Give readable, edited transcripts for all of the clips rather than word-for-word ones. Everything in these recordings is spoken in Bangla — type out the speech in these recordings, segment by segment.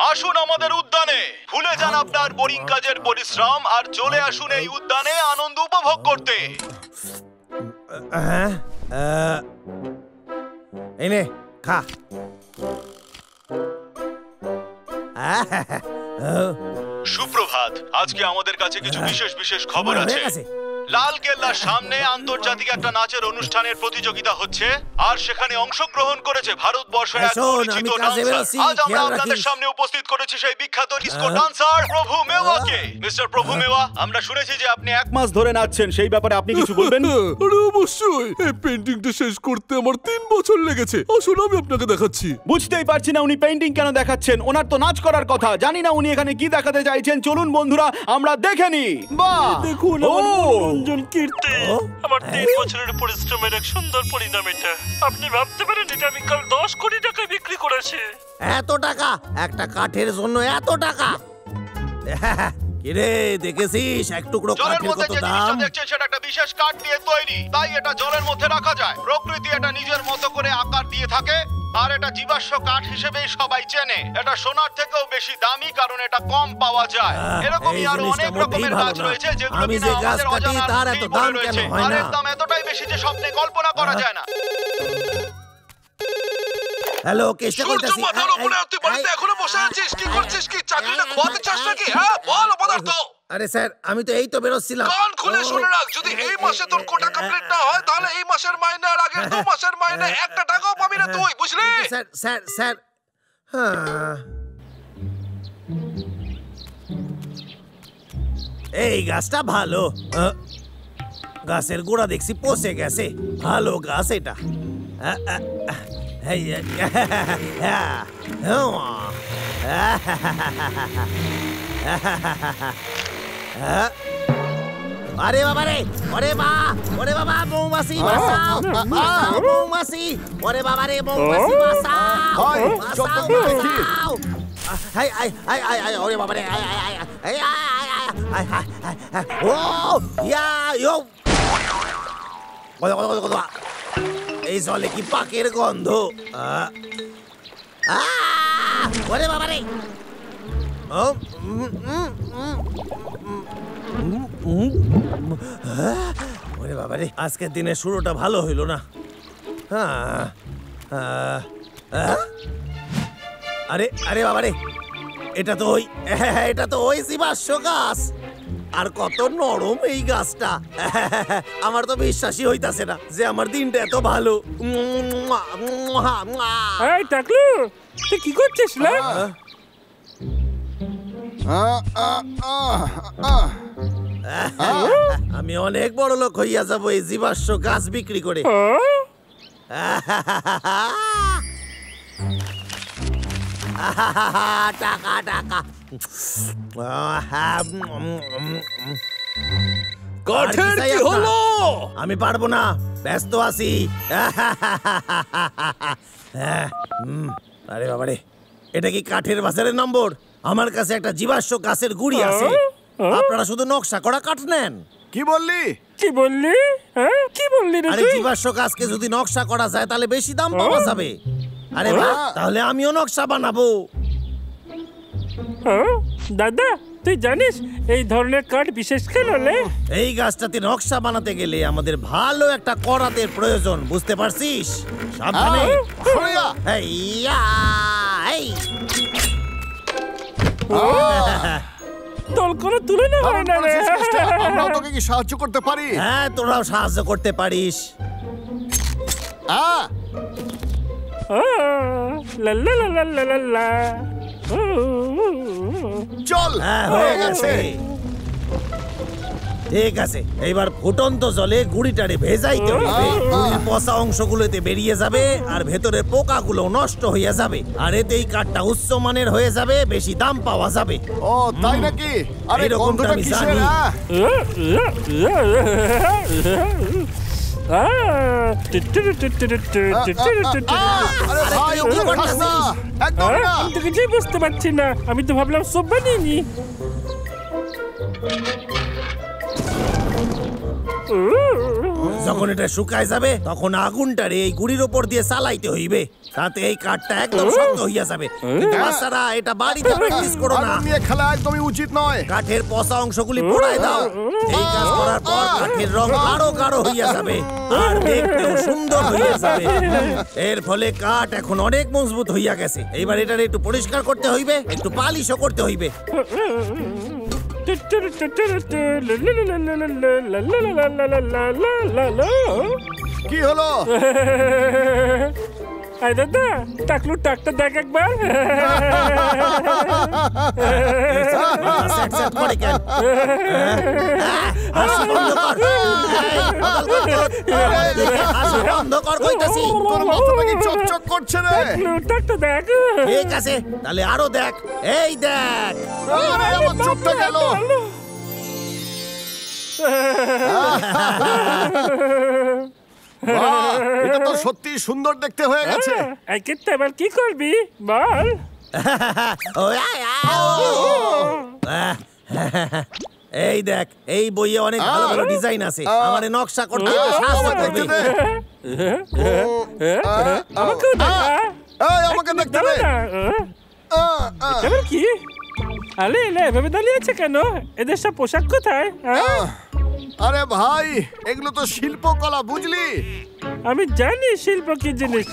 আসুন আমাদের উদ্যানে, ভুলে যান আপনার বোরিং কাজের পরিশ্রম আর চলে আসুন এই উদ্যানে আনন্দ উপভোগ করতে। এই নে খা। সুপ্রভাত। আজকে আমাদের কাছে কিছু বিশেষ খবর আছে। লাল কেল্লার সামনে আন্তর্জাতিক একটা নাচের অনুষ্ঠানের প্রতিযোগিতা হচ্ছে, আর সেখানে অংশগ্রহণ করেছে ভারতবর্ষের এক পরিচিত ডান্সার। আজ আমরা আপনাদের সামনে উপস্থিত করেছি সেই বিখ্যাত ডিস্কো ডান্সার প্রভু মেওয়াকে। মিস্টার প্রভু মেওয়া, আমরা শুনেছি যে আপনি 1 মাস ধরে নাচছেন, সেই ব্যাপারে আপনি কিছু বলবেন? আরে অবশ্যই, এই পেইন্টিংটা শেষ করতে আমার 3 বছর লেগেছে। আসলে আমি আপনাকে দেখাচ্ছি। বুঝতেই পারছি না উনি পেইন্টিং কেন দেখাচ্ছেন, ওনার তো নাচ করার কথা। জানি না উনি এখানে কি দেখাতে চাইছেন। চলুন বন্ধুরা আমরা দেখে নি। বাহ, দেখুন মনোরঞ্জন কীর্তি, আমার 3 বছরের পরিশ্রমের এক সুন্দর পরিণাম এটা। আপনি ভাবতে পারেন এটা আমি কাল 10 কোটি টাকায় বিক্রি করেছি। এত টাকা একটা কাঠের জন্য? এত টাকা? কিরে দেখেছিস এক টুকরো কাঠের কত দাম? দেখছেন সেটা একটা বিশেষ কাঠ দিয়ে তৈরি, তাই এটা জলের মধ্যে রাখা যায়। প্রকৃতি এটা নিজের মতো করে আকার দিয়ে থাকে, আর এটা জীবাশ্ম কাঠ হিসেবেই সবাই চেনে। এটা সোনার থেকেও বেশি দামি, কারণ এটা কম পাওয়া যায়। এরকমই আরো অনেক রকমের গাছ রয়েছে যেগুলো কিনা আমাদের অজানা, তার এত দাম কেন হয় না? এর দাম এতটাই বেশি যে স্বপ্নে কল্পনা করা যায় না। হ্যালো, কেষ্ট করতেছি। মাথার উপরে তুই বাড়িতে এখনো বসে আছিস? কি করছিস? কি চাকরিটা খোয়াতে চাস নাকি? হ্যাঁ বল পদার্থ। আরে স্যার, আমি তো এই তো বেরোচ্ছিলাম। কান খুলে শুনে রাখ, যদি এই মাসে তোর কোটা কমপ্লিট না হয় তাহলে এই মাসের মাইনে আর আগের 2 মাসের মাইনে একটা টাকাও পাবি না তুই, বুঝলি? স্যার স্যার স্যার, এই গাছটা ভালো। গাছের গোড়া দেখছি পচে গেছে। ভালো গাছ এটা। আরে বাবা রে, ওরে বাবা মৌমাছি বাঁচাও, মৌমাছি, ওরে বাবা রে মৌমাছি বাঁচাও, বাঁচাও। হাই আই আই আই আই, ওরে বাবা রে, আই আই আই আই আই আই, ও ইয়া ইয়ো, এই জলে কি পাকের গন্ধ। ওরে বাবা রে, ওরে বাবা রে, আজকের দিনের শুরুটা ভালো হইল না। আরে আরে বাবা রে, এটা তো ওই জীবাশ্ম গাছ। আর কত নরম এই গাছটা। আমার তো বিশ্বাসই হইতাছে না যে আমার দিনটা এত ভালো। এই টাকলু, তুই কি করছিস না? আমি অনেক বড় লোক হইয়া যাব এই জীবাশ্ম গাছ বিক্রি করে। টাকা টাকা। কাঠের কি হলো? আমি পারবো না, ব্যস্ত আছি। আরে বাবারে, এটা কি কাঠের বাজারের নম্বর? আমার কাছে একটা জীবাশ্ম গাছের গুড়ি আছে। আপনারা শুধু নকশা করা কাঠ নেন। কি বললি? কি বললি? কি বললি রে? আরে জীবাশ্ম গাছকে যদি নকশা করা যায় তাহলে বেশি দাম পাওয়া যাবে। আরে বাহ, তাহলে আমিও নকশা বানাবো। দাদা, তুই জানিস এই ধরনের কাঠ বিশেষ কেন? এই গাছটাতে নকশা বানাতে গেলে আমাদের ভালো একটা করাতের প্রয়োজন, বুঝতে পারছিস? সাবধানে। তোর কোনো তুলনা হয় না রে। আমরা তোকে কি সাহায্য করতে পারি? হ্যাঁ, তোরাও সাহায্য করতে পারিস। চল, হয়ে গেছে। ঠিক আছে, এইবার ফুটন্ত জলে গুড়িটারে ভেজাইতে হবে। গুড়ির পচা অংশগুলোতে বেরিয়ে যাবে আর ভেতরের পোকাগুলো নষ্ট হয়ে যাবে। আর এতে এই কাঠটা উচ্চ মানের হয়ে যাবে, বেশি দাম পাওয়া যাবে। ও তাই নাকি? আরে গন্ধটা আমি কিসের? আমি তো কিছুই বুঝতে পারছি না। আমি তো ভাবলাম সব বানিয়ে নি। যখন এটা শুকায় যাবে তখন আগুনটারে এই গুড়ির উপর দিয়ে চালাইতে হইবে, তাতে এই কাঠটা একদম শক্ত হইয়া যাবে। কিন্তু বাচ্চারা এটা বাড়িতে প্র্যাকটিস করো না, আগুন নিয়ে খেলা একদমই উচিত নয়। কাঠের পচা অংশগুলি পোড়ায় দাও। এই কাজ করার পর কাঠের রং আরো গাঢ় হইয়া যাবে আর দেখতেও সুন্দর হইয়া যাবে। এর ফলে কাঠ এখন অনেক মজবুত হইয়া গেছে। এইবার এটার একটু পরিষ্কার করতে হইবে, একটু পালিশও করতে হইবে। কি হলো? আই দাদা, টাকলু টাকটা দেখ একবার। সেট করে কেন? হাসি বন্ধ কর। হাসি বন্ধ কর কইতাছি। তোর মাথাটা কি চকচক করছে রে? টাকলু টাকটা দেখ। ঠিক আছে, তাহলে আরো দেখ। এই দেখ। আরে আমার চোখটা গেল। বাহ, এটা তো সত্যি সুন্দর দেখতে হয়ে গেছে। এই কিত্তে এবার কি করবি বল? এই দেখ, এই বইয়ে অনেক ভালো ভালো ডিজাইন আছে। আমারে নকশা করতে একটু সাহায্য করবি? আমাকেও দেখা। এই আমাকে দেখতে দে। এবার কি? আলে এলে এভাবে দাঁড়িয়ে আছে কেন? এদের সব পোশাক কোথায়? আরে ভাই, এগুলো তো শিল্পকলা, বুঝলি? আমি জানি শিল্প কি জিনিস।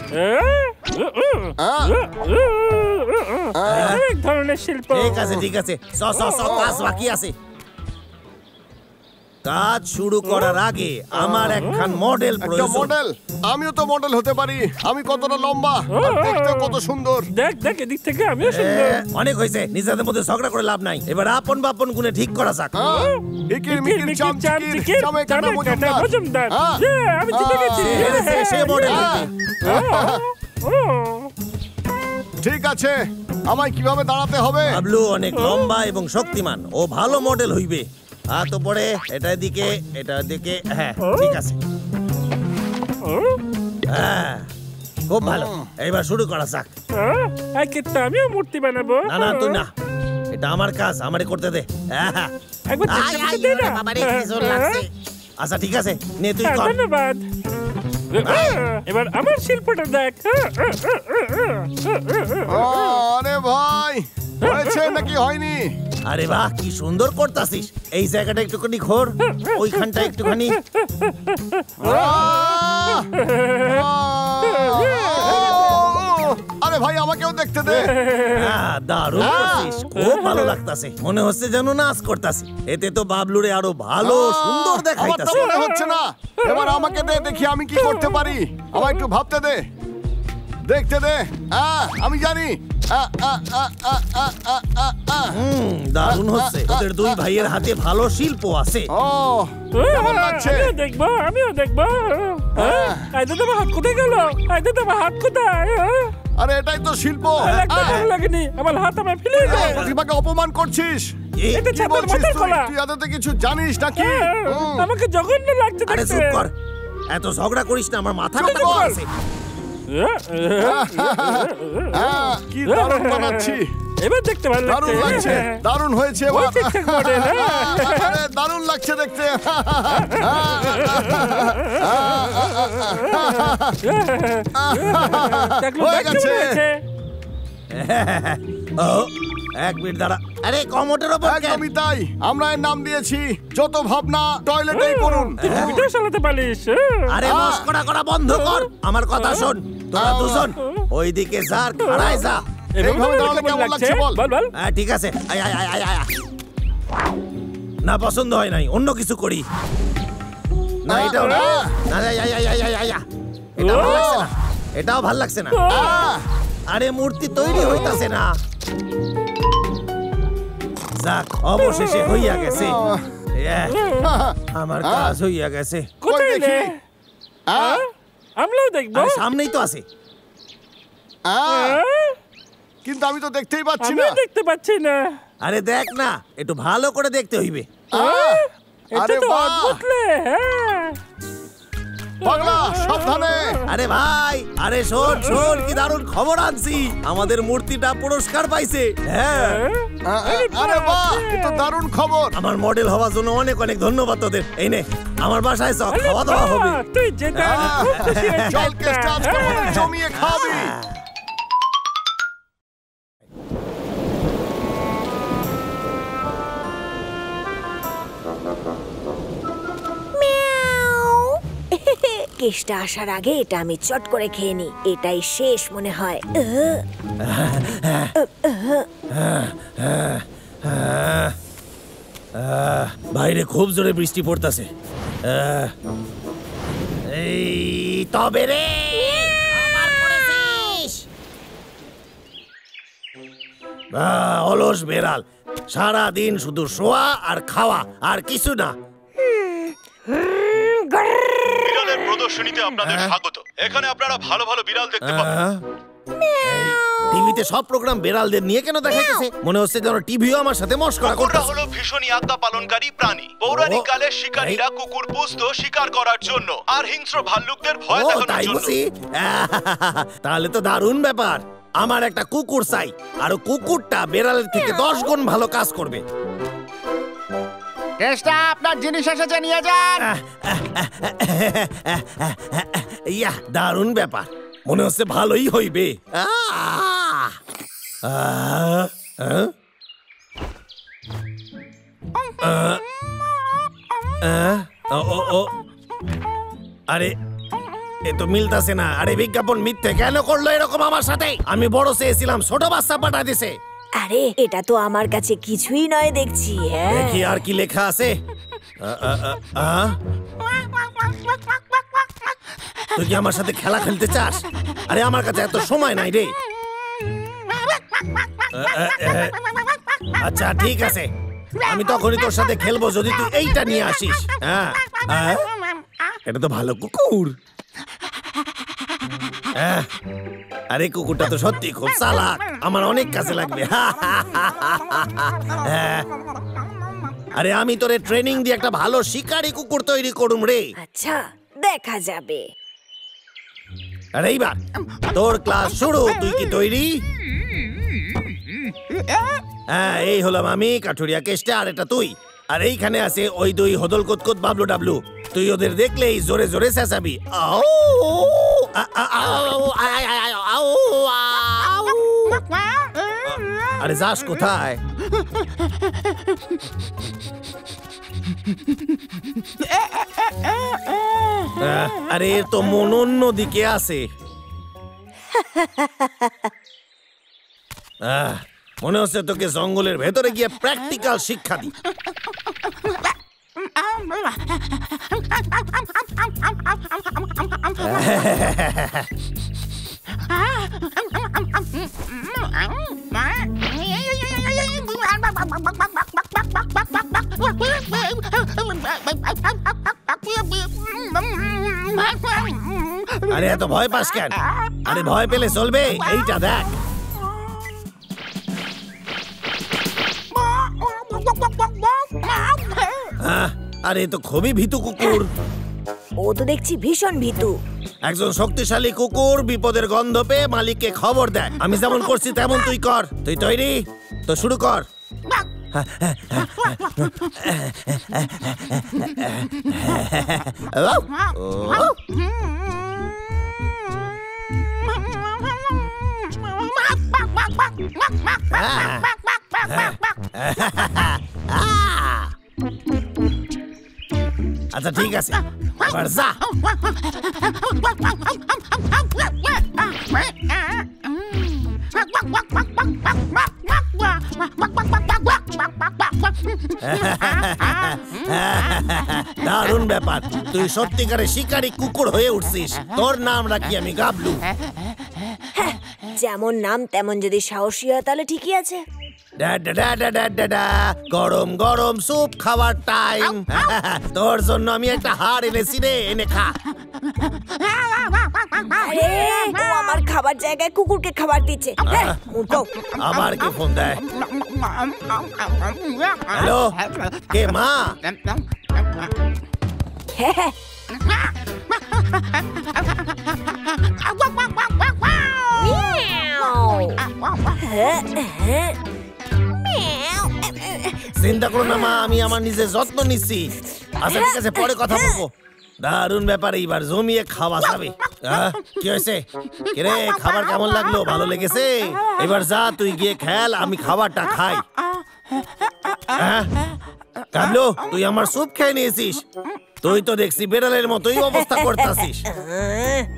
এক ধরনের শিল্প। ঠিক আছে ঠিক আছে, কাজ বাকি আছে। কাজ শুরু করার আগে আমার একখান মডেল একটা প্রয়োজন। মডেল? আমিও তো মডেল হতে পারি। আমি কতটা লম্বা আর দেখতে কত সুন্দর। দেখ দেখ এদিক থেকে আমিও সুন্দর। অনেক হয়েছে, নিজেদের মধ্যে ঝগড়া করে লাভ নাই। এবার আপন বাপন গুনে ঠিক করা যাক। ইকির মিকির চামচিকির চামে কাটা মজুমদার। আমি জিতে গেছি। সে মডেল হইবে। ঠিক আছে, আমায় কিভাবে দাঁড়াতে হবে? বাবলু অনেক লম্বা এবং শক্তিমান, ও ভালো মডেল হইবে। হাত উপরে, এটার দিকে, এটার দিকে। হ্যাঁ ঠিক আছে, হ্যাঁ খুব ভালো। এইবার শুরু করা যাক। আমিও মূর্তি বানাবো। না না তুই না, এটা আমার কাজ, আমারে করতে দে। একবার দে না। আচ্ছা ঠিক আছে, নে তুই কর। ধন্যবাদ। এবার আমার শিল্পটা দেখ। আরে ভাই, হয়েছে নাকি হয়নি? আরে বাহ, কি সুন্দর করতাছিস। এই জায়গাটা একটুখানি ঘোর, ওইখানটা একটুখানি। আরে ভাই, আমাকেও দেখতে দে। দারুণ করছিস, খুব ভালো লাগতাছে। মনে হচ্ছে যেন নাচ করতাছি। এতে তো বাবলুরে আরো ভালো সুন্দর আমার তো দেখাইতাছে। মনে হচ্ছে না। এবার আমাকে দে, দেখি আমি কি করতে পারি। আমায় একটু ভাবতে দে, দেখতে দে। আমি জানি। দারুণ হচ্ছে। ওদের দুই ভাইয়ের হাতে ভালো শিল্প আছে। কেমন লাগছে? আমিও দেখবো। হাত কোথায় গেল? হাত কোথায়? আরে এটাই তো শিল্প। ভালো লাগেনি, আমার হাত আমার ফেলে দে। প্রতিভাকে অপমান করছিস। এটা কি ছাতার বলছিস মাথার তুই? খোলা। তুই আদতে কিছু জানিস নাকি? আমাকে জঘন্য লাগছে আরে দেখতে। চুপ কর, এত ঝগড়া করিস না, আমার মাথা চুপ ব্যথা কর। করতেছে। কি দারুণ বানাচ্ছি। এবার দেখতে ভালো দারুণ লাগছে, দারুণ হয়েছে এবার। ঠিকঠাক মডেল। আরে দারুণ লাগছে দেখতে। হয়ে গেছে। ও, এক মিনিট দাঁড়া। আরে কমোটের ওপর কেন? একদমই তাই, আমরা এর নাম দিয়েছি যত ভাবনা টয়লেটেই করুন। ভিডিও চালাতে পারিস। আরে মস্করা করা বন্ধ কর, আমার কথা শোন। তোরা দুজন ওইদিকে যার খাড়ায় যা। এইভাবে দাঁড়ালে কেমন লাগছে বল? বল বল। হ্যাঁ ঠিক আছে, আয় আয় আয় আয় আয়। না পছন্দ হয় নাই, অন্য কিছু করি। না এটাও না। না আয় আয় আয় আয় আয় আয়। এটাও ভালো লাগছে না, এটাও ভালো লাগছে না। আরে মূর্তি তৈরি হইতাছে না। যাক, অবশেষে হইয়া গেছে। আমার কাজ হইয়া গেছে। কোথায় দেখি। রে? আমরাও দেখবো। আরে সামনেই তো আছে। কিন্তু আমি তো দেখতেই পাচ্ছি আমি না। দেখতে পাচ্ছি না। আরে দেখ না, একটু ভালো করে দেখতে হইবে। এটা আরে তো বাহ। অদ্ভুত রে। পাগলা সাবধানে। আরে ভাই, আরে শোন শোন, কি দারুণ খবর আনছি, আমাদের মূর্তিটা পুরস্কার পাইছে। হ্যাঁ, আরে বাহ, এ তো দারুণ খবর। আমার মডেল হওয়ার জন্য অনেক অনেক ধন্যবাদ তোদের। এই নে আমার বাসায় চল, খাওয়া দাওয়া হবে। তুই যেটা আমি খুব খুশি হয়েছি। চল কেসটা আজকে আমাদের জমিয়ে খাবি। কেষ্টা আসার আগে এটা আমি চট করে খেয়ে নি, এটাই শেষ মনে হয়। বাইরে খুব জোরে বৃষ্টি পড়তাছে। এই তবে রে, আমার করেছিস। অলস বেড়াল, সারা দিন শুধু শোয়া আর খাওয়া আর কিছু না। বিড়ালের প্রদর্শনীতে আপনাদের স্বাগত। এখানে আপনারা ভালো ভালো বিড়াল দেখতে পাবেন। টিভিতে সব প্রোগ্রাম বেড়ালদের নিয়ে কেন দেখাইতেছে? মনে হচ্ছে যেন টিভিও আমার সাথে মশকরা কুকুররা করতেছে। হলো ভীষণই আজ্ঞা পালনকারী প্রাণী। পৌরাণিক কালে শিকারীরা কুকুর পুষত শিকার করার জন্য আর হিংস্র ভাল্লুকদের ভয় ও দেখানোর তাই জন্য। বুঝি? তাহলে তো দারুণ ব্যাপার। আমার একটা কুকুর চাই, আর কুকুরটা বেড়ালের থেকে 10 গুণ ভালো কাজ করবে। কেসটা আপনার জিনিস এসেছে, নিয়ে যান। ইয়া, দারুণ ব্যাপার, মনে হচ্ছে ভালোই হইবে। আরে এ তো মিলতাছে না। আরে বিজ্ঞাপন মিথ্যে কেন করলো এরকম আমার সাথে? আমি বড় চেয়েছিলাম, ছোট বাচ্চা পাঠা দিছে। আরে এটা তো আমার কাছে কিছুই নয় দেখছি। দেখি আর কি লেখা আছে। তুই কি আমার সাথে খেলা খেলতে চাস? আরে আমার কাছে এত সময় নাই রে। আচ্ছা ঠিক আছে, আমি তখনই তোর সাথে খেলবো যদি তুই এইটা নিয়ে আসিস। হ্যাঁ, এটা তো ভালো কুকুর। আরে কুকুরটা তো সত্যি খুব চালাক, আমার অনেক কাজে লাগবে। আরে আমি তোরে ট্রেনিং দিয়ে একটা ভালো শিকারী কুকুর তৈরি করুম রে। আচ্ছা দেখা যাবে। আরে এইবার তোর ক্লাস শুরু, তুই কি তৈরি? হ্যাঁ, এই হলাম আমি, কাঠুরিয়া কেষ্টা, আর এটা তুই। আর এইখানে আছে ওই দুই হদল কুতকুত বাবলু ডাবলু। তুই ওদের দেখলেই জোরে জোরে চেঁচাবি। আরে যাস কোথায়? আরে এর তো মন অন্য দিকে আছে। মনে হচ্ছে তোকে জঙ্গলের ভেতরে গিয়ে প্র্যাকটিক্যাল শিক্ষা দি। আরে এত ভয় পাস কেন? আরে ভয় পেলে চলবে? এইটা দেখ। আরে তো খুবই ভীতু কুকুর। ও তো দেখছি ভীষণ ভীতু। একজন শক্তিশালী কুকুর বিপদের গন্ধ পেয়ে মালিককে খবর দেয়। আমি যেমন করছি তেমন তুই কর। তুই তৈরি? তো শুরু কর। আচ্ছা ঠিক আছে, এবার যা। দারুণ ব্যাপার, তুই সত্যিকারে শিকারী কুকুর হয়ে উঠছিস। তোর নাম রাখি আমি গাবলু। যেমন নাম তেমন যদি সাহসী হয় তাহলে ঠিকই আছে। গরম গরম স্যুপ খাওয়ার টাইম। তোর জন্য আমি একটা হাড় এনেছি রে, এনে খা। আরে ও আমার খাবার জায়গায় কুকুরকে খাবার দিচ্ছে। আবার কে ফোন দেয়? হ্যালো, কে মা? চিন্তা করো না মা, আমি আমার নিজের যত্ন নিচ্ছি। আচ্ছা ঠিক আছে, পরে কথা বলবো। দারুণ ব্যাপার, এইবার জমিয়ে খাওয়া যাবে। কি হয়েছে? রে খাবার কেমন লাগলো? ভালো লেগেছে? এবার যা তুই গিয়ে খেল, আমি খাবারটা খাই। কাবলু, তুই আমার স্যুপ খেয়ে নিয়েছিস। তুই তো দেখছি বেড়ালের মতোই অবস্থা করতেছিস।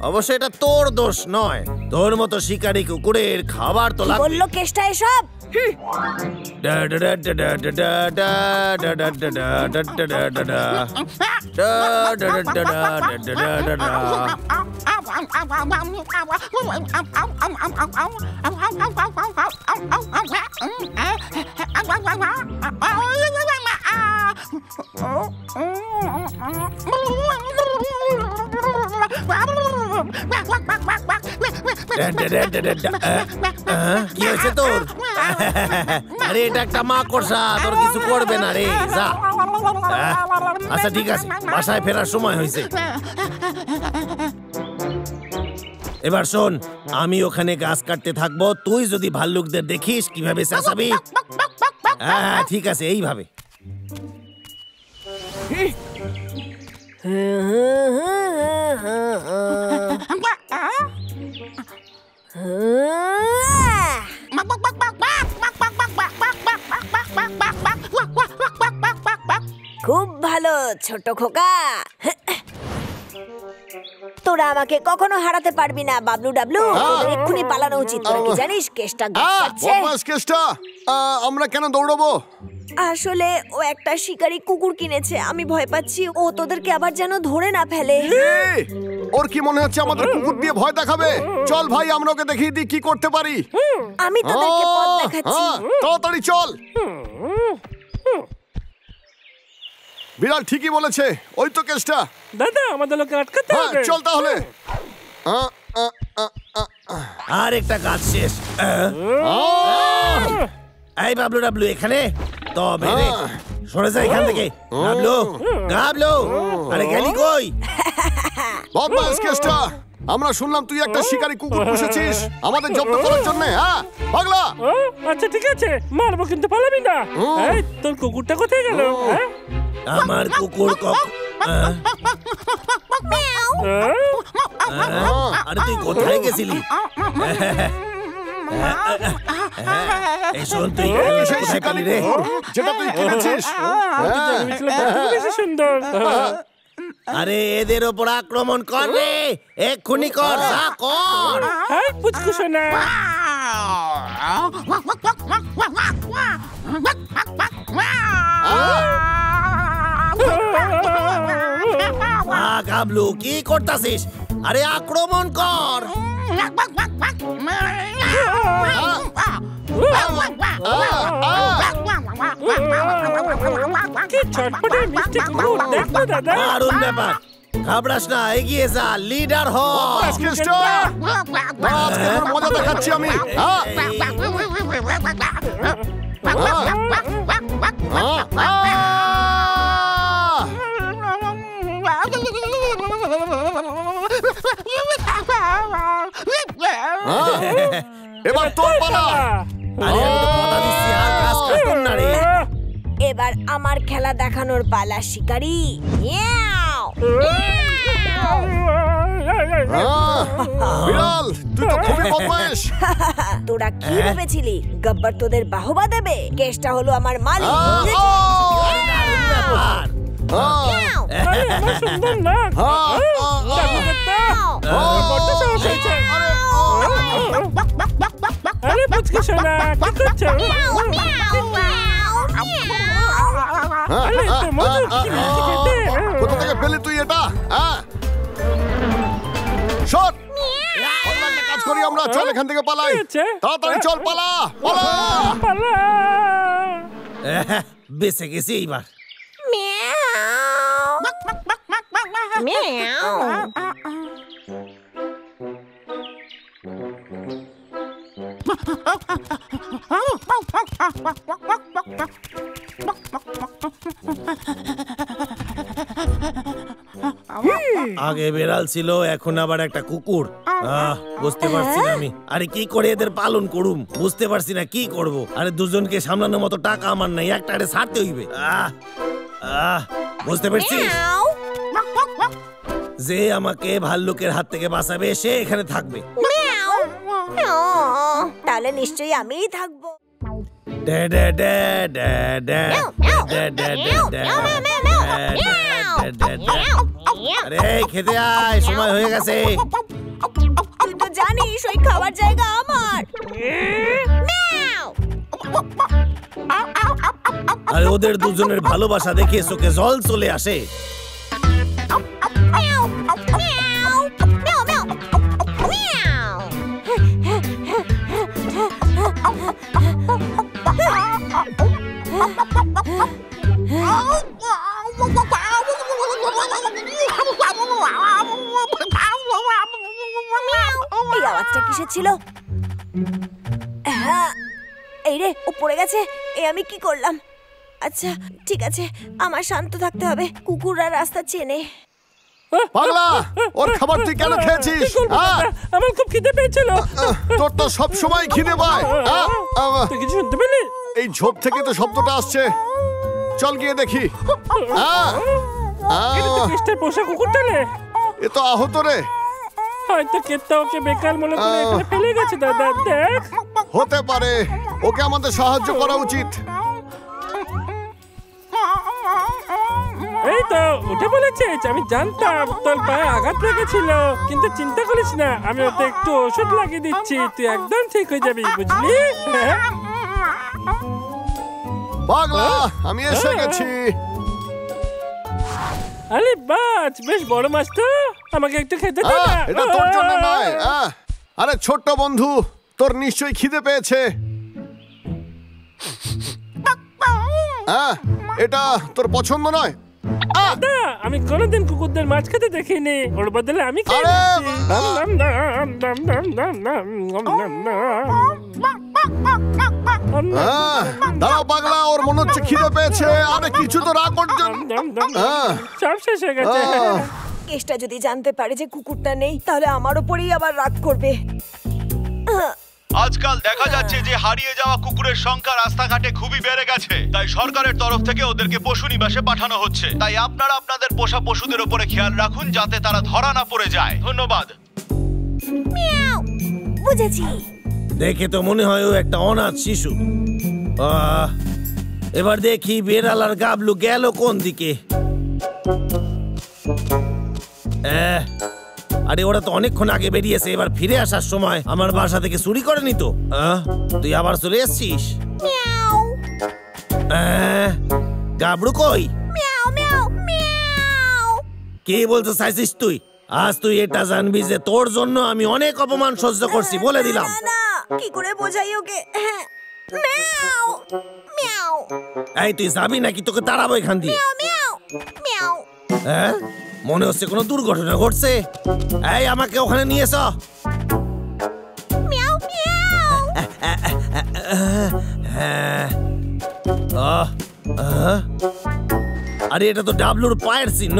অবশ্য এটা তোর দোষ নয়, তোর মতো শিকারী কুকুরের খাবার তো লাগবে। বললো কেষ্টা এসব। কি হয়েছে তোর? আরে এটা একটা মাকড়সা, তোর কিছু করবে না রে, যা। আচ্ছা ঠিক আছে, বাসায় ফেরার সময় হয়েছে। এবার শোন, আমি ওখানে গাছ কাটতে থাকবো, তুই যদি ভাল্লুকদের দেখিস কিভাবে চেঁচাবি। হ্যাঁ ঠিক আছে, এইভাবে। খুব ভালো ছোট খোকা, তোরা আমাকে কখনো হারাতে পারবি না বাবলু ডাবলু। তোদের এক্ষুনি পালানো উচিত। তোরা কি জানিস কেষ্টা গাছে? কেষ্টা, আমরা কেন দৌড়াবো? আসলে ও একটা শিকারী কুকুর কিনেছে, আমি ভয় পাচ্ছি ও তোদেরকে আবার যেন ধরে না ফেলে। ওর কি মনে হচ্ছে আমাদের কুকুর দিয়ে ভয় দেখাবে? চল ভাই, আমরা ওকে দেখিয়ে দিই কি করতে পারি। আমি তোদেরকে পথ দেখাচ্ছি। তাড়াতাড়ি চল। বিড়াল ঠিকই বলেছে, ওই তো কেষ্টা। দাদা আমাদের লোকে আটকাতে হবে। চল তাহলে। আর একটা কাজ শেষ। এই বাবলু ডাবলু এখানে তবে রে, সরে যা এখান থেকে। গাবলু গাবলু, আরে গেলি কই? বদমাস কেষ্টা, আমরা শুনলাম তুই একটা শিকারী কুকুর পুষেছিস আমাদের জব্দ করার জন্য। হ্যাঁ পাগলা। আচ্ছা ঠিক আছে, মারবো কিন্তু পালাবি না। এই তোর কুকুরটা কোথায় গেল? আমার কুকুর আরে তুই কোথায় গেছিলি? এই শোন, তুই সেই শিকারী কুকুর যেটা তুই কিনেছিস। সুন্দর। আরে এদের ওপর আক্রমণ কর রে, এক্ষুনি কর, যা কর। হাই পুচকু না। গাবলু কি করতাছিস? আরে আক্রমণ কর। কি চটপটে মিষ্টি কুকুর, দেখো দাদা। দারুণ ব্যাপার, ঘাবড়াস না, এগিয়ে যা, লিডার হ। মজা দেখাচ্ছি আমি। এবার তোর পালা। আরে আমি তো কথা দিচ্ছি, আর কাজ কাটুন না রে। এবার আমার খেলা দেখানোর পালা শিকারী। বিড়াল, তুই তো খুবই বদমাশ। তোরা কি ভেবেছিলি গব্বর তোদের বাহবা দেবে? কেষ্টা হলো আমার মালিক। সুন্দর না? আরে পুচকু সোনা, কি করছো? কোথা থেকে পেলি তুই এটা? শট! কাজ করি আমরা, চল এখান থেকে পালাই। তাড়াতাড়ি চল, পালা পালা পালা। বেঁচে গেছি এইবার। আগে বেড়াল ছিল, এখন আবার একটা কুকুর। বুঝতে পারছি না আমি। আরে কি করে এদের পালন করুম বুঝতে পারছি না কি করব। আরে দুজনকে সামলানোর মতো টাকা আমার নাই, একটা ছাড়তে হইবে। বুঝতে পারছি, যে আমাকে ভাল্লুকের হাত থেকে বাঁচাবে সে এখানে থাকবে। তাহলে নিশ্চয়ই আমিই থাকবো। আরে খেতে আয়, সময় হয়ে গেছে। তুই তো জানিস ওই খাবার জায়গা আমার। আরে ওদের দুজনের ভালোবাসা দেখে চোখে জল চলে আসে। এই আওয়াজটা কিসের ছিল? এই রে, ও পড়ে গেছে। আমি কি করলাম? আচ্ছা ঠিক আছে, আমার শান্ত থাকতে হবে। কুকুররা রাস্তা চেনে। পাগলা, ওর খাবার তুই কেন খেয়েছিস? আমার খুব খিদে পেয়েছিল। তোর তো সব সময় খিদে পায়। তুই কিছু শুনতে পেলি? এই ঝোপ থেকে তো শব্দটা আসছে, চল গিয়ে দেখি। পোষা কুকুরটা রে, এ তো আহত রে। হয়তো কেত্তা ওকে বেকার মনে করে এখানে ফেলে গেছে। দাদা দেখ, হতে পারে, ওকে আমাদের সাহায্য করা উচিত। এই তো উঠে বলেছিস। আমি জানতাম তোর পায়ে আঘাত লেগেছিল, কিন্তু চিন্তা করিস না, আমি ওতে একটু ওষুধ লাগিয়ে দিচ্ছি, তুই একদম ঠিক হয়ে যাবি, বুঝলি? পাগলা, আমি এসে গেছি। আরে বাস, বেশ বড় মাছ তো, আমাকে একটু খেতে দে না। এটা তোর জন্য নয়। আরে ছোট্ট বন্ধু, তোর নিশ্চয়ই খিদে পেয়েছে। এটা তোর পছন্দ নয়? দাদা, আমি কোনোদিন কুকুরদের মাছ খেতে দেখিনি, ওর বদলে আমি দাঁড়াও পাগলা, ওর মনে হচ্ছে খিদে পেয়েছে। আরে কিছু তো রাগ করছেন। সব শেষ হয়ে গেছে। কেষ্টা যদি জানতে পারে যে কুকুরটা নেই, তাহলে আমার উপরেই আবার রাগ করবে। আজকাল দেখা যাচ্ছে যে হারিয়ে যাওয়া কুকুরের সংখ্যা রাস্তাঘাটে খুবই বেড়ে গেছে, তাই সরকারের তরফ থেকে ওদেরকে পশু নিবাসে পাঠানো হচ্ছে। তাই আপনারা আপনাদের পোষা পশুদের উপরে খেয়াল রাখুন যাতে তারা ধরা না পড়ে যায়। ধন্যবাদ। বুঝেছি। দেখে তো মনে হয় ও একটা অনাথ শিশু। এবার দেখি বেড়াল আর গাবলু গেল কোন দিকে। আরে ওরা তো অনেকক্ষণ আগে বেরিয়েছে, এবার ফিরে আসার সময় আমার বাসা থেকে চুরি করেনি তো? তুই আবার চলে এসছিস? গাবলু কই? কি বলতে চাইছিস তুই? আজ তুই এটা জানবি যে তোর জন্য আমি অনেক অপমান সহ্য করছি, বলে দিলাম। কি করে বোঝাই ওকে? এই তুই যাবি নাকি তোকে তাড়াবো এখান দিয়ে? হ্যাঁ, মনে হচ্ছে কোনো দুর্ঘটনা ঘটছে। এই আমাকে ওখানে নিয়ে এসো। আরে এটা তো ডাবলুর পায়ের চিহ্ন।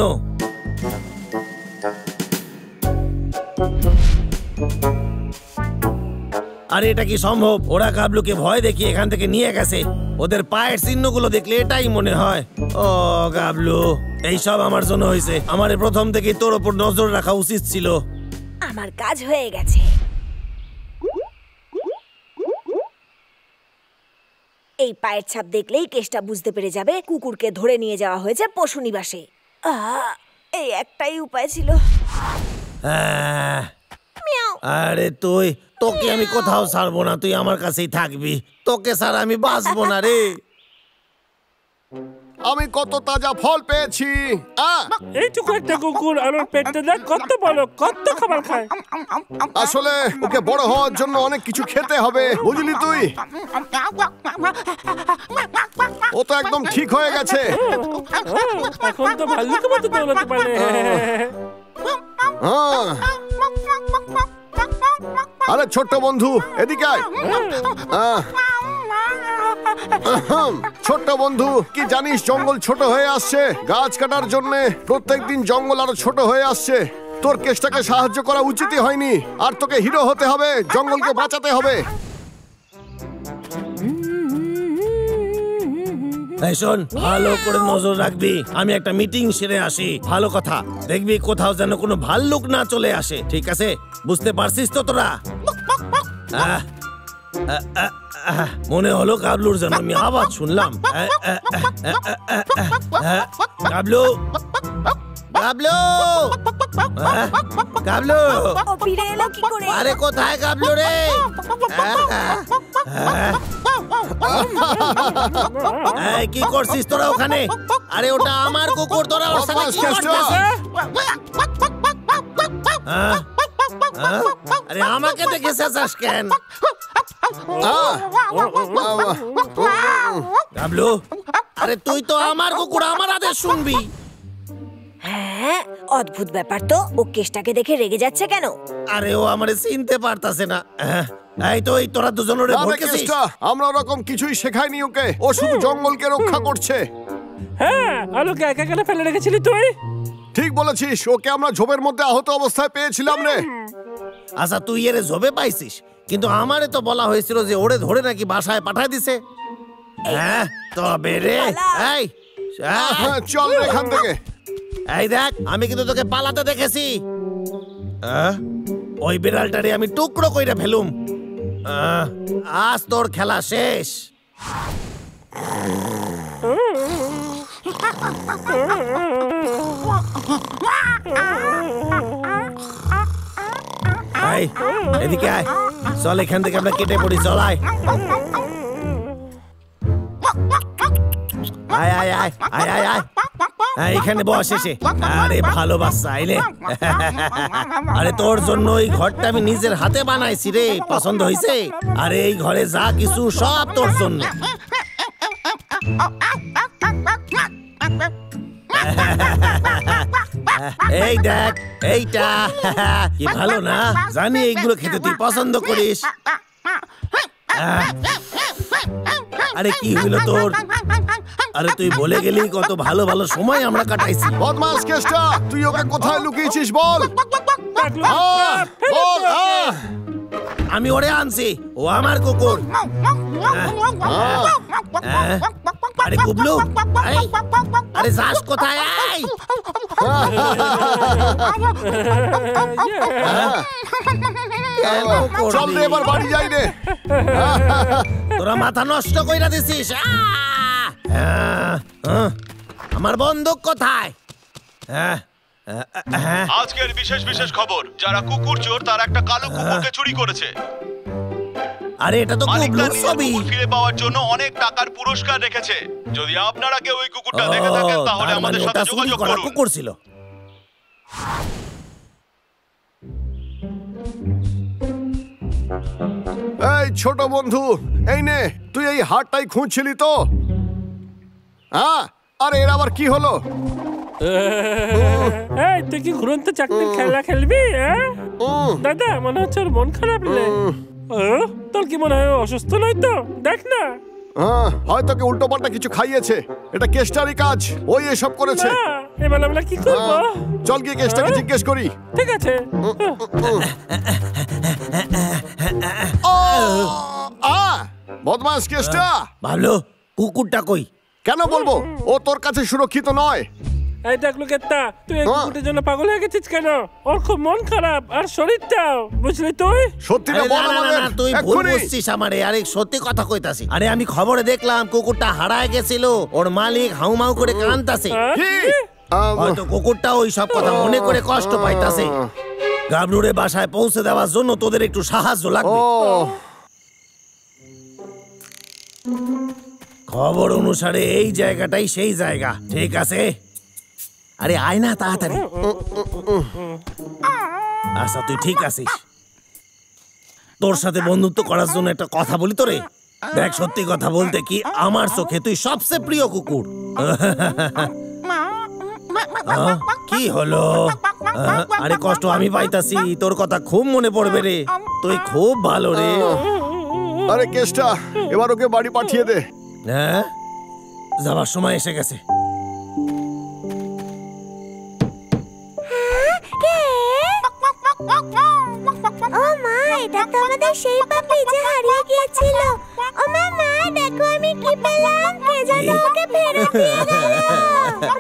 আরে এটা কি সম্ভব? ওরা গাবলুকে ভয় দেখিয়ে এখান থেকে নিয়ে গেছে। ওদের পায়ের চিহ্নগুলো দেখলে এটাই মনে হয়। ও গাবলু, এইসব আমার জন্য হয়েছে। আমার প্রথম থেকে তোর উপর নজর রাখা উচিত ছিল। আমার কাজ হয়ে গেছে। এই পায়ের ছাপ দেখলেই কেষ্টা বুঝতে পেরে যাবে কুকুরকে ধরে নিয়ে যাওয়া হয়েছে পশু নিবাসে। এই একটাই উপায় ছিল। আরে তোকে আমি কোথাও ছাড়বো না, তুই আমার কাছেই থাকবি। তোকে ছাড়া আমি বাঁচবো না রে। আমি কত তাজা ফল পেয়েছি। এইটুকু একটা কুকুর আর ওর পেটটা দেখ কত বড়, কত খাবার খায়। আসলে ওকে বড় হওয়ার জন্য অনেক কিছু খেতে হবে, বুঝলি তুই? ও তো একদম ঠিক হয়ে গেছে। এখন তো ভাল্লুকের মতো দৌড়াতে পারে। আরে ছোট্ট বন্ধু, এদিকে আয়। ছোট্ট বন্ধু, কি জানিস জঙ্গল ছোট হয়ে আসছে। গাছ কাটার জন্য প্রত্যেকদিন জঙ্গল আরো ছোট হয়ে আসছে। তোর কেসটাকে সাহায্য করা উচিতই হয়নি। আর তোকে হিরো হতে হবে, জঙ্গলকে বাঁচাতে হবে। এই শোন, ভালো করে নজর রাখবি। আমি একটা মিটিং সেরে আসি। ভালো কথা, দেখবি কোথাও যেন কোনো ভাল্লুক না চলে আসে, ঠিক আছে? বুঝতে পারছিস তো তোরা? মনে হলো গাবলুর যেন আমি আওয়াজ শুনলাম। গাবলু, গাবলু, গাবলু, ও ফিরে এলো কি করে? আরে কোথায় গাবলু রে? কি করছিস তোরা ওখানে? আরে ওটা আমার কুকুর, তোরা ওর সাথে কি করছিস? আরে আমাকে দেখে চেঁচাস কেন? গাবলু, আরে তুই তো আমার কুকুর, আমার আদেশ শুনবি। হ্যাঁ, অদ্ভুত ব্যাপার তো। ও কেসটাকে দেখে রেগে যাচ্ছে কেন? আরে ও আমারে চিনতে পারতাছে না। এই তো, এই তোরা দুজন ওরে ভড়কেছিস। আমরা ওরকম কিছুই শেখাইনি ওকে। ও শুধু জঙ্গলকে রক্ষা করছে। হ্যাঁ, আলোকে একা একা ফেলে রেখেছিলি তুই। ঠিক বলেছিস, ওকে আমরা ঝোপের মধ্যে আহত অবস্থায় পেয়েছিলাম রে। আচ্ছা, তুই এর ঝোপে পাইছিস, কিন্তু আমারে তো বলা হয়েছিল যে ওরে ধরে নাকি বাসায় পাঠায় দিছে। হ্যাঁ, তবে রে, এই চল এখান থেকে। এই দেখ, আমি কিন্তু তোকে পালাতে দেখেছি। ওই বিড়ালটারে আমি টুকরো কইরা ফেলুম। আজ তোর খেলা শেষ। এদিকে আয়, চল এখান থেকে আমরা কেটে পড়ি। চল আয়, আয় আয় আয় আয় আয় আয়, এখানে বস এসে। আরে ভালো বাচ্চা, আইলে। আরে তোর জন্য এই ঘরটা আমি নিজের হাতে বানাইছি রে। পছন্দ হয়েছে? আরে এই ঘরে যা কিছু সব তোর জন্য। এই দেখ, এইটা কি ভালো না? জানি এইগুলো খেতে তুই পছন্দ করিস। আরে কি হইলো তোর? আরে তুই বলে গেলি কত ভালো ভালো সময় আমরা কাটাইছি। বদমাস কেষ্টা, তুই ওকে কোথায় লুকিয়েছিস বল? বল। আমি ওরে আনছি, ও আমার কুকুর। আরে গুবলু, আরে যাস কোথায়? চল রে, এবার বাড়ি যাই রে। তোরা মাথা নষ্ট কইরা দিছিস। আমার বন্দুক কোথায়? আজকের বিশেষ বিশেষ খবর, যারা কুকুর চোর তার একটা কালো কুকুরকে চুরি করেছে। আরে এটা তো কুকুর ছবি। ফিরে পাওয়ার জন্য অনেক টাকার পুরস্কার রেখেছে। যদি আপনারা কেউ ওই কুকুরটা দেখে থাকেন তাহলে আমাদের সাথে যোগাযোগ করুন। কুকুর ছিল। এই ছোট বন্ধু, এই নে, তুই এই হাটটাই খুঁজছিলি তো? হ্যাঁ, আরে এর আবার কি হলো? এই তুই কি ঘুরন্ত চাকরির খেলা খেলবি? দাদা, মনে হচ্ছে ওর মন খারাপ রে। তোর কি মনে হয় অসুস্থ নয় তো? দেখ না। হয়তো কে উল্টো পাল্টা কিছু খাইয়েছে। এটা কেষ্টারই কাজ, ওই এসব করেছে। এবার আমরা কি করব? চল গিয়ে কেষ্টাকে জিজ্ঞেস করি। ঠিক আছে। বদমাস কেষ্টা। ভালো, কুকুরটা কই? কেন বলবো? ও তোর কাছে সুরক্ষিত নয়। এই দেখ লোকেরটা, তুই এই কুকুরের জন্য পাগল হয়ে গেছিস কেন? ওর খুব মন খারাপ, আর শরীরটাও, বুঝলি তুই? সত্যিটা বল আমাদের। তুই ভুল বুঝছিস আমারে। আরে সত্যি কথা কইতাছি। আরে আমি খবরে দেখলাম কুকুরটা হারায় গেছিল, ওর মালিক হাউমাউ করে কাঁদতাছে। হয়তো কুকুরটা ওই সব কথা মনে করে কষ্ট পাইতাছে। গাবলুরে বাসায় পৌঁছে দেওয়ার জন্য তোদের একটু সাহায্য লাগবে। খবর অনুসারে এই জায়গাটাই সেই জায়গা, ঠিক আছে? আরে আয় না তাড়াতাড়ি। আচ্ছা, তুই ঠিক আছিস? তোর সাথে বন্ধুত্ব করার জন্য একটা কথা বলি তোরে। দেখ, সত্যি কথা বলতে কি, আমার চোখে তুই সবচেয়ে প্রিয় কুকুর। কি হলো? আরে কষ্ট আমি পাইতাছি, তোর কথা খুব মনে পড়বে রে। তুই খুব ভালো রে। আরে কেষ্টা, এবার ওকে বাড়ি পাঠিয়ে দে। হ্যাঁ, যাবার সময় এসে গেছে। ও মা, এটা তো আমাদের সেই পাপি যে হারিয়ে গিয়েছিল। ও মা, দেখো আমি কি পেলাম। কে যেন ওকে ফেরত দিয়ে গেল।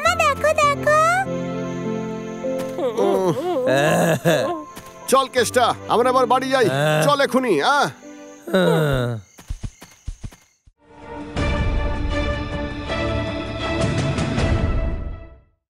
মা দেখো দেখো। চল কেষ্টা, আমরা আবার বাড়ি যাই। চল এখনই। হ্যাঁ।